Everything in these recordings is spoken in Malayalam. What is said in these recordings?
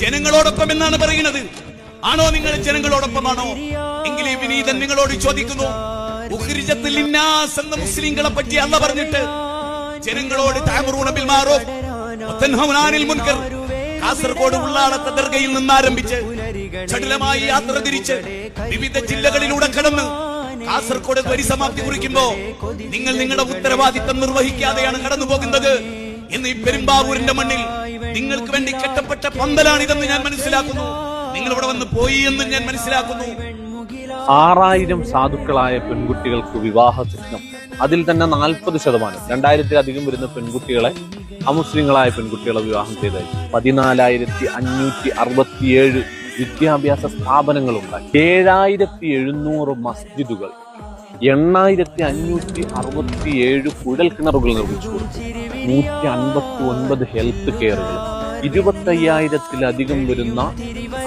ജനങ്ങളോടൊപ്പം എന്നാണ് പറയുന്നത്. ആണോ നിങ്ങൾ ജനങ്ങളോടൊപ്പമാണോ? എങ്കിൽ ഈ വിനീതൻ നിങ്ങളോട് ചോദിക്കുന്നു, ഉഖ്രിജത്തുൽ ലിന്നാസ് എന്ന മുസ്ലിങ്ങളെ പറ്റി അല്ലാഹ് പറഞ്ഞിട്ട് ജനങ്ങളോട് തഅമുറൂന ബിൽ മഅറൂഫ് വതൻഹൗന അനിൽ മുൻകർ, കാസർഗോഡ് ഉള്ളാളത്തെ ദർഗയിൽ നിന്ന് ആരംഭിച്ച് ചടുലമായി യാത്ര തിരിച്ച് വിവിധ ജില്ലകളിലൂടെ കടന്ന് കാസർഗോഡ് പരിസമാപ്തി കുറിക്കുമ്പോ നിങ്ങൾ നിങ്ങളുടെ ഉത്തരവാദിത്തം നിർവഹിക്കാതെയാണ് കടന്നു പോകുന്നത് എന്ന് ഈ പെരുമ്പാവൂരിന്റെ മണ്ണിൽ നിങ്ങൾക്ക് വേണ്ടി കെട്ടപ്പെട്ട പന്തലാണിതെന്ന് ഞാൻ മനസ്സിലാക്കുന്നു. നിങ്ങൾ ഇവിടെ വന്ന് പോയി എന്ന് ഞാൻ മനസ്സിലാക്കുന്നു. 6000 സാധുക്കളായ പെൺകുട്ടികൾക്ക് വിവാഹ സ്വപ്നം, അതിൽ തന്നെ 40%, 2000-ലധികം വരുന്ന പെൺകുട്ടികളെ അമുസ്ലിങ്ങളായ പെൺകുട്ടികളെ വിവാഹം ചെയ്തായി. 14,567 വിദ്യാഭ്യാസ സ്ഥാപനങ്ങളുണ്ടായി. 7,700 മസ്ജിദുകൾ, 8,567 കുഴൽ കിണറുകൾ നിർമ്മിച്ചു കൊടുത്തു. 159 ഹെൽത്ത് കെയറുകൾ, 25,000-ലധികം വരുന്ന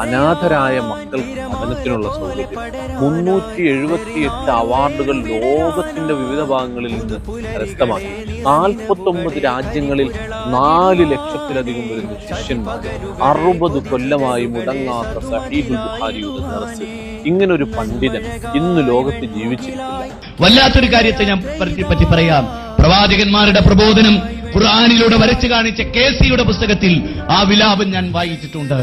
അനാഥരായ മക്കൾക്ക് പഠനത്തിനുള്ള സൗകര്യം, 378 അവാർഡുകൾ ലോകത്തിന്റെ വിവിധ ഭാഗങ്ങളിൽ നിന്ന് കരസ്ഥമാക്കി. 49 രാജ്യങ്ങളിൽ 4 ലക്ഷത്തിലധികം വരുന്ന ശിഷ്യന്മാർ, 60 കൊല്ലമായി മുടങ്ങാത്ത സഹീഹുൽ ബുഖാരിയുടെ ദർസ്. ഇങ്ങനൊരു പണ്ഡിതൻ ഇന്ന് ലോകത്ത് ജീവിച്ചിരിക്കില്ല. വല്ലാത്തൊരു കാര്യത്തെ ഞാൻ പറ്റി പറയാം. പ്രവാചകന്മാരുടെ പ്രബോധനം ഖുർആനിലൂടെ വരച്ചു കാണിച്ച കേസിയുടെ പുസ്തകത്തിൽ ആ വിലാപം ഞാൻ വായിച്ചിട്ടുണ്ട്.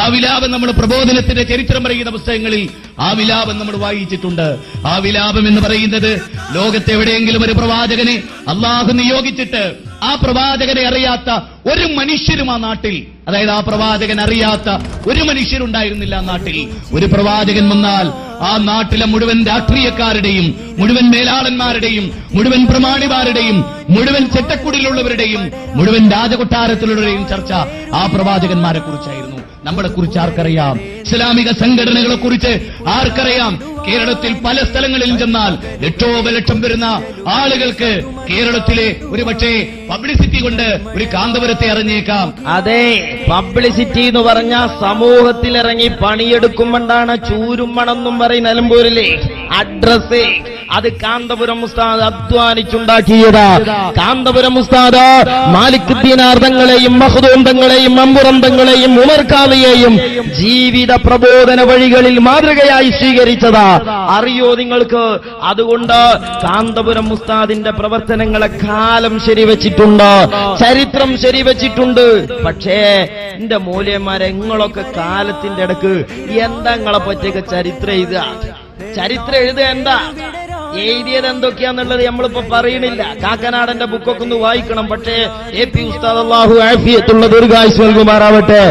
ആ വിലാപം നമ്മൾ പ്രബോധനത്തിന്റെ ചരിത്രം പറയുന്ന പുസ്തകങ്ങളിൽ ആ വിലാപം നമ്മൾ വായിച്ചിട്ടുണ്ട്. ആ വിലാപം എന്ന് പറയുന്നത് ലോകത്തെവിടെയെങ്കിലും ഒരു പ്രവാചകനെ അള്ളാഹു നിയോഗിച്ചിട്ട് ആ പ്രവാചകനെ അറിയാത്ത ഒരു മനുഷ്യരും ആ നാട്ടിൽ, അതായത് ആ പ്രവാചകൻ അറിയാത്ത ഒരു മനുഷ്യരുണ്ടായിരുന്നില്ല ആ നാട്ടിൽ. ഒരു പ്രവാചകൻ വന്നാൽ ആ നാട്ടിലെ മുഴുവൻ രാഷ്ട്രീയക്കാരുടെയും മുഴുവൻ മേലാളന്മാരുടെയും മുഴുവൻ പ്രമാണിമാരുടെയും മുഴുവൻ ചെറ്റക്കുടിലുള്ളവരുടെയും മുഴുവൻ രാജകൊട്ടാരത്തിലുള്ളവരുടെയും ചർച്ച ആ പ്രവാചകന്മാരെ കുറിച്ചായിരുന്നു. നമ്മളെ കുറിച്ച് ആർക്കറിയാം? ഇസ്ലാമിക സംഘടനകളെ കുറിച്ച് ആർക്കറിയാം? കേരളത്തിൽ പല സ്ഥലങ്ങളിലും ചെന്നാൽ ലക്ഷോപലക്ഷം വരുന്ന ആളുകൾക്ക് കേരളത്തിലെ ഒരു പക്ഷേ പബ്ലിസിറ്റി കൊണ്ട് ഒരു കാന്തപുരത്തെ അറിഞ്ഞേക്കാം. അതെ, പബ്ലിസിറ്റി എന്ന് പറഞ്ഞ സമൂഹത്തിൽ ഇറങ്ങി പണിയെടുക്കുമ്പോണ്ടാണ് ചൂരും മണമെന്നും പറയും നിലമ്പൂരിലെ അഡ്രസ്. അത് കാന്തപുരം ഉസ്താദ് അധ്വാനിച്ചുണ്ടാക്കിയതാ. കാന്തപുരം ഉസ്താദ് മാലിക് ദീനാർ തങ്ങളെയും മഖ്ദൂം തങ്ങളെയും അമ്പുറം തങ്ങളെയും ഉമർ ഖാദിയെയും ജീവിത പ്രബോധന വഴികളിൽ മാതൃകയായി സ്വീകരിച്ചതാ. അറിയോ നിങ്ങൾക്ക്? അതുകൊണ്ട് കാന്തപുരം ഉസ്താദിന്റെ പ്രവർത്തനങ്ങളെ കാലം ശരിവെച്ചിട്ടുണ്ട്, ചരിത്രം ശരിവെച്ചിട്ടുണ്ട്. പക്ഷേ എന്റെ മൂല്യന്മാരെ, നിങ്ങളൊക്കെ കാലത്തിന്റെ ഇടക്ക് എന്താ നിങ്ങളെ പറ്റിയൊക്കെ ചരിത്രം എഴുതുക? ചരിത്രം എഴുതുക എന്താ? എഴുതിയത് എന്തൊക്കെയാന്നുള്ളത് നമ്മളിപ്പോ പറയണില്ല. കാക്കനാടന്റെ ബുക്കൊക്കെ ഒന്ന് വായിക്കണം. പക്ഷേ AP ഉസ്താദ് അല്ലാഹു ആഫിയത്തുള്ള ദീർഘായുസ്സ് നൽകുമാറാവട്ടെ.